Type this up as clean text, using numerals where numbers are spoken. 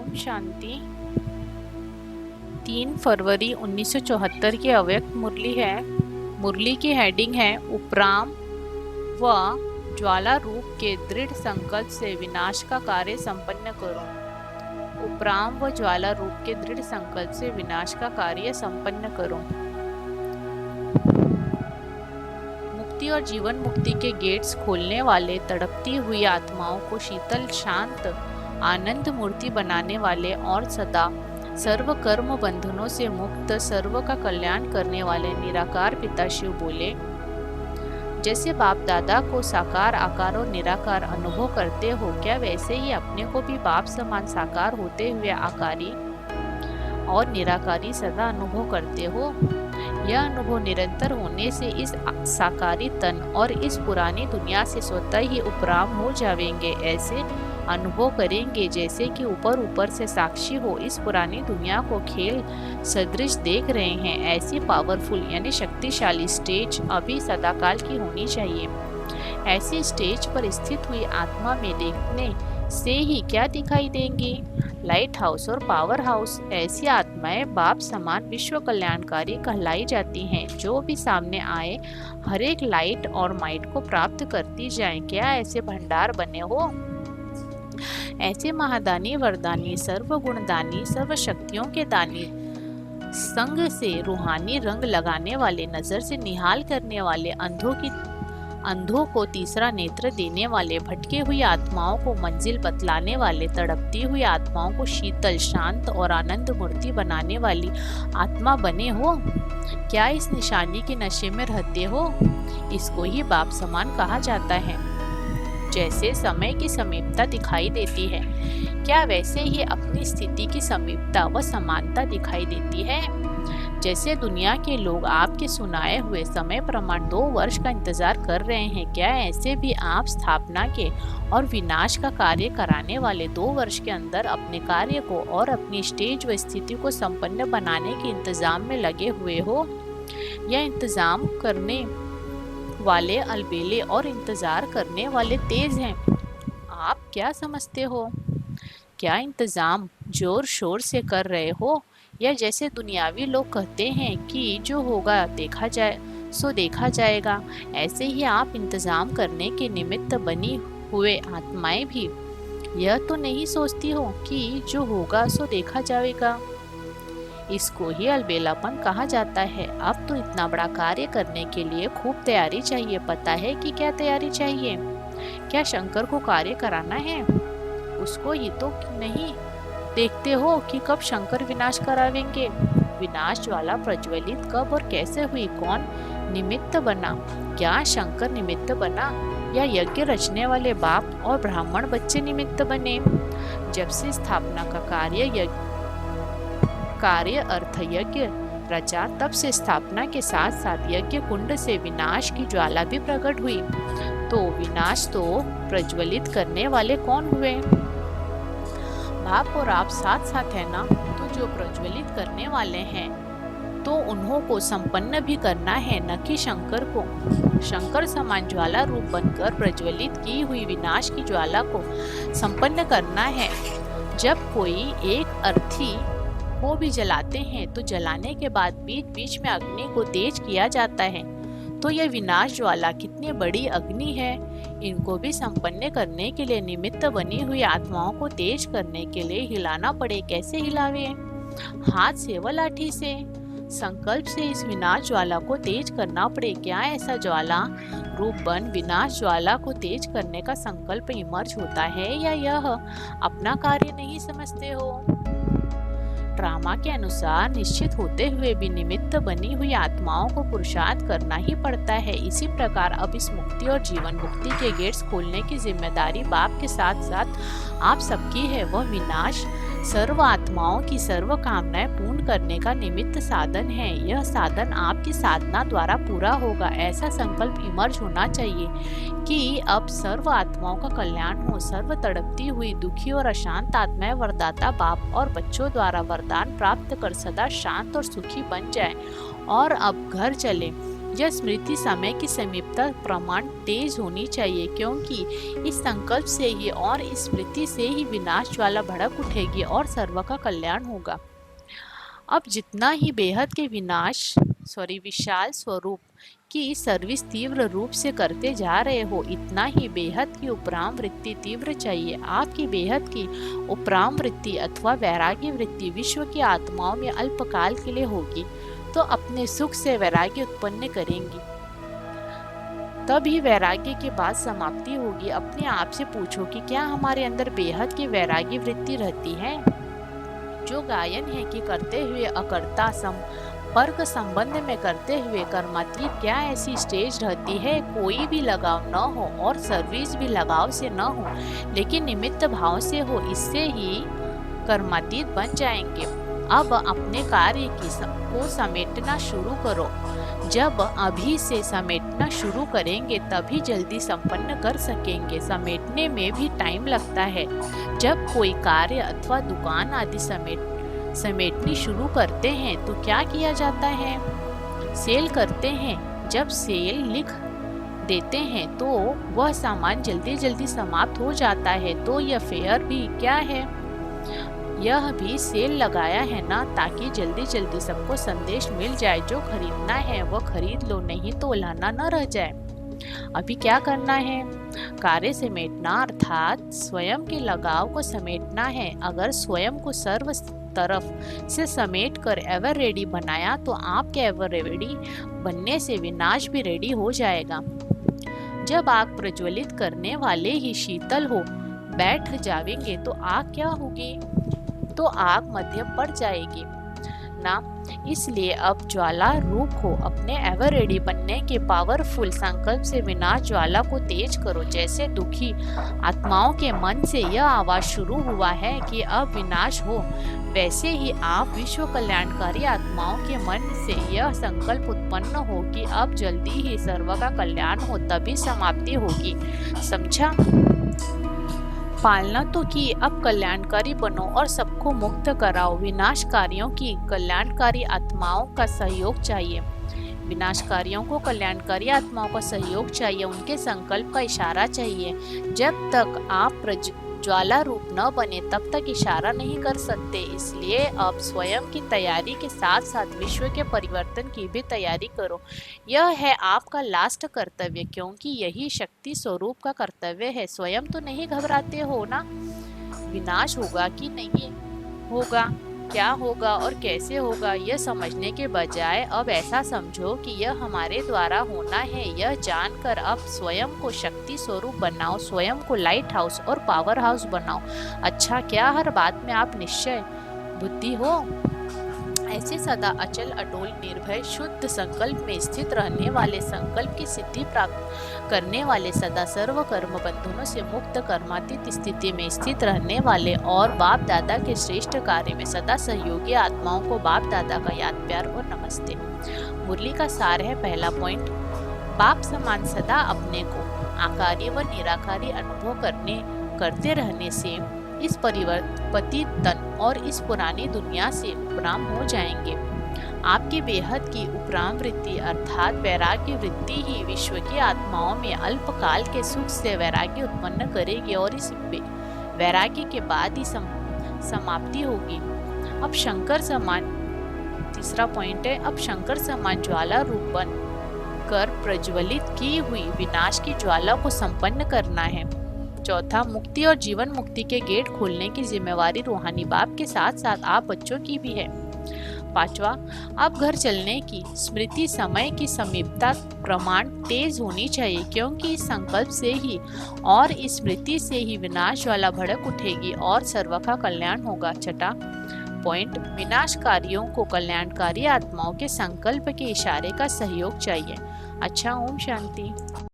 ओम शांति। 3 फरवरी 1974 की अव्यक्त मुरली है। मुरली की हेडिंग है उपराम व ज्वाला रूप के दृढ़ संकल्प से विनाश का कार्य संपन्न करो। उपराम व ज्वाला रूप के दृढ़ संकल्प से विनाश का कार्य संपन्न करो। मुक्ति और जीवन मुक्ति के गेट्स खोलने वाले तड़पती हुई आत्माओं को शीतल शांत आनंद मूर्ति बनाने वाले और सदा सर्व कर्म बंधनों से मुक्त सर्व का कल्याण करने वाले निराकार पिता शिव बोले, जैसे बाप दादा को साकार आकार और निराकार अनुभव करते हो, क्या वैसे ही अपने को भी बाप समान साकार होते हुए आकारी और निराकारी सदा अनुभव करते हो। यह अनुभव निरंतर होने से इस साकारी तन और इस पुरानी दुनिया से स्वतः ही उपराम हो जाएंगे। ऐसे अनुभव करेंगे जैसे कि ऊपर ऊपर से साक्षी हो इस पुरानी दुनिया को खेल सदृश देख रहे हैं। ऐसी पावरफुल यानी शक्तिशाली स्टेज अभी सदाकाल की होनी चाहिए। ऐसी स्टेज पर स्थित हुई आत्मा में देखने से ही क्या दिखाई देंगी? लाइट हाउस और पावर हाउस। ऐसी आत्माएं बाप समान विश्व कल्याणकारी कहलाई जाती हैं, जो भी सामने आए हर एक लाइट और माइट को प्राप्त करती जाएं। क्या ऐसे भंडार बने हो? ऐसे महादानी वरदानी सर्व गुणदानी सर्व शक्तियों के दानी संग से रूहानी रंग लगाने वाले नजर से निहाल करने वाले अंधों को तीसरा नेत्र देने वाले भटके हुई आत्माओं को मंजिल बतलाने वाले तड़पती हुई आत्माओं को शीतल शांत और आनंद मूर्ति बनाने वाली आत्मा बने हो। क्या इस निशानी के नशे में रहते हो? इसको ही बाप समान कहा जाता है। जैसे समय की समीपता दिखाई देती है, क्या वैसे ही अपनी स्थिति की समीपता व समानता दिखाई देती है? जैसे दुनिया के लोग आपके सुनाए हुए समय प्रमाण 2 वर्ष का इंतजार कर रहे हैं, क्या ऐसे भी आप स्थापना के और विनाश का कार्य कराने वाले 2 वर्ष के अंदर अपने कार्य को और अपनी स्टेज व स्थिति को संपन्न बनाने के इंतजाम में लगे हुए हो? यह इंतजाम करने वाले अलबेले और इंतजार करने वाले तेज हैं। आप क्या समझते हो? क्या इंतजाम जोर शोर से कर रहे हो, या जैसे दुनियावी लोग कहते हैं कि जो होगा देखा जाए सो देखा जाएगा, ऐसे ही आप इंतजाम करने के निमित्त बनी हुए आत्माएं भी यह तो नहीं सोचती हो कि जो होगा सो देखा जाएगा? इसको ही अलबेलापन कहा जाता है। अब तो इतना बड़ा कार्य करने के लिए खूब तैयारी चाहिए। पता है कि क्या तैयारी चाहिए? क्या शंकर को कार्य कराना है? उसको ही तो नहीं देखते हो कि कब शंकर विनाश करावेंगे? विनाश ज्वाला प्रज्वलित कब और कैसे हुई? कौन निमित्त बना? क्या शंकर निमित्त बना या यज्ञ रचने वाले बाप और ब्राह्मण बच्चे निमित्त बने? जब से स्थापना का कार्य अर्थ यज्ञ रचा, तब से स्थापना के साथ साथ यज्ञ कुंड से विनाश की ज्वाला भी प्रकट हुई। तो विनाश तो प्रज्वलित करने वाले कौन हुए? बाप और आप साथ साथ है ना, तो जो प्रज्वलित करने वाले हैं तो उन्हों को संपन्न भी करना है, न कि शंकर को। शंकर समान ज्वाला रूप बनकर प्रज्वलित की हुई विनाश की ज्वाला को संपन्न करना है। जब कोई एक अर्थी को भी जलाते हैं तो जलाने के बाद बीच बीच में अग्नि को तेज किया जाता है। तो यह विनाश ज्वाला कितनी बड़ी अग्नि है, इनको भी संपन्न करने के लिए निमित्त बनी हुई आत्माओं को तेज करने के लिए हिलाना पड़े। कैसे हिलावे? हाथ से व लाठी से। संकल्प से इस विनाश ज्वाला को तेज करना पड़े। क्या ऐसा ज्वाला रूप बन विनाश ज्वाला को तेज करने का संकल्प इमर्ज होता है, या यह अपना कार्य नहीं समझते हो? ड्रामा के अनुसार निश्चित होते हुए भी निमित्त बनी हुई आत्माओं को पुरुषार्थ करना ही पड़ता है। इसी प्रकार अब इस मुक्ति और जीवन मुक्ति के गेट्स खोलने की जिम्मेदारी बाप के साथ साथ आप सबकी है। वह विनाश सर्व आत्माओं की सर्व कामनाएं पूर्ण करने का निमित्त साधन है। यह साधन आपकी साधना द्वारा पूरा होगा। ऐसा संकल्प इमर्ज होना चाहिए कि अब सर्व आत्माओं का कल्याण हो। सर्व तड़पती हुई दुखी और अशांत आत्माएं वरदाता बाप और बच्चों द्वारा वरदान प्राप्त कर सदा शांत और सुखी बन जाए और अब घर चले। यह स्मृति समय की समीपता प्रमाण तेज होनी चाहिए, क्योंकि इस संकल्प से ही और इस स्मृति से ही विनाश ज्वाला भड़क उठेगी और सर्व का कल्याण होगा। अब जितना ही बेहद के विशाल स्वरूप की सर्विस तीव्र रूप से करते जा रहे हो, इतना ही बेहद की उपराम वृत्ति तीव्र चाहिए। आपकी बेहद की उपराम वृत्ति अथवा वैराग्य वृत्ति विश्व की आत्माओं में अल्पकाल के लिए होगी, तो अपने सुख से वैराग्य उत्पन्न करेंगी, तब ही वैराग्य के बाद समाप्ति होगी। अपने आप से पूछो कि क्या हमारे अंदर बेहद की वैराग्य वृत्ति रहती है? जो गायन है कि करते हुए अकर्ता संपर्क संबंध में करते हुए कर्मातीत, क्या ऐसी स्टेज रहती है कोई भी लगाव न हो और सर्विस भी लगाव से न हो, लेकिन निमित्त भाव से हो, इससे ही कर्मातीत बन जाएंगे। अब अपने कार्य को समेटना शुरू करो। जब अभी से समेटना शुरू करेंगे तभी जल्दी संपन्न कर सकेंगे। समेटने में भी टाइम लगता है। जब कोई कार्य अथवा दुकान आदि समेटनी शुरू करते हैं तो क्या किया जाता है? सेल करते हैं। जब सेल लिख देते हैं तो वह सामान जल्दी जल्दी समाप्त हो जाता है। तो यह फेयर भी क्या है? यह भी सेल लगाया है ना, ताकि जल्दी जल्दी सबको संदेश मिल जाए, जो खरीदना है वह खरीद लो, नहीं तो उलाहना न रह जाए। अभी क्या करना है? कार्य समेटना अर्थात स्वयं के लगाव को समेटना है। अगर स्वयं को सर्व तरफ से समेट कर एवर रेडी बनाया तो आपके एवर रेडी बनने से विनाश भी रेडी हो जाएगा। जब आग प्रज्वलित करने वाले ही शीतल हो बैठ जाएंगे तो आग क्या होगी? तो आग मध्यम पड़ जाएगी ना। इसलिए अब ज्वाला रूप हो अपने एवर रेडी बनने के पावरफुल संकल्प से विनाश ज्वाला को तेज करो। जैसे दुखी आत्माओं के मन से यह आवाज शुरू हुआ है कि अब विनाश हो, वैसे ही आप विश्व कल्याणकारी आत्माओं के मन से यह संकल्प उत्पन्न हो कि अब जल्दी ही सर्व का कल्याण हो, तभी समाप्ति होगी। समझा? पालना तो की, अब कल्याणकारी बनो और सबको मुक्त कराओ। विनाशकारियों की कल्याणकारी आत्माओं का सहयोग चाहिए। विनाशकारियों को कल्याणकारी आत्माओं का सहयोग चाहिए, उनके संकल्प का इशारा चाहिए। जब तक आप ज्वाला रूप न बने तब तक इशारा नहीं कर सकते। इसलिए अब स्वयं की तैयारी के साथ साथ विश्व के परिवर्तन की भी तैयारी करो। यह है आपका लास्ट कर्तव्य, क्योंकि यही शक्ति स्वरूप का कर्तव्य है। स्वयं तो नहीं घबराते हो ना? विनाश होगा कि नहीं होगा, क्या होगा और कैसे होगा, यह समझने के बजाय अब ऐसा समझो कि यह हमारे द्वारा होना है। यह जानकर अब स्वयं को शक्ति स्वरूप बनाओ, स्वयं को लाइट हाउस और पावर हाउस बनाओ। अच्छा, क्या हर बात में आप निश्चय बुद्धि हो? ऐसे सदा अचल अटोल निर्भय शुद्ध संकल्प में स्थित रहने वाले, संकल्प की सिद्धि प्राप्त करने वाले, सदा सर्व कर्म बंधनों से मुक्त कर्मातीत स्थिति में स्थित रहने वाले और बाप दादा के श्रेष्ठ कार्य में सदा सहयोगी आत्माओं को बाप दादा का याद प्यार और नमस्ते। मुरली का सार है। पहला पॉइंट, बाप समान सदा अपने को आकारी व निराकारी अनुभव करते रहने से इस परिवर्तित तन और इस पुरानी दुनिया से उपराम हो जाएंगे। आपकी बेहद की उपराम वृत्ति अर्थात वैराग्य वृत्ति ही विश्व की आत्माओं में अल्पकाल के सुख से वैराग्य उत्पन्न करेगी और इस वैराग्य के बाद ही समाप्ति होगी। अब शंकर समान, तीसरा पॉइंट है, अब शंकर समान ज्वाला रूप बन कर प्रज्वलित की हुई विनाश की ज्वाला को संपन्न करना है। चौथा, मुक्ति और जीवन मुक्ति के गेट खोलने की जिम्मेवारी रूहानी बाप के साथ साथ आप बच्चों की भी है। पांचवा, अब घर चलने की स्मृति समय की समीपता प्रमाण तेज होनी चाहिए, क्योंकि इस संकल्प से ही और इस स्मृति से ही विनाश ज्वाला भड़क उठेगी और सर्व का कल्याण होगा। छठा पॉइंट, विनाशकारियों को कल्याणकारी आत्माओं के संकल्प के इशारे का सहयोग चाहिए। अच्छा, ओम शांति।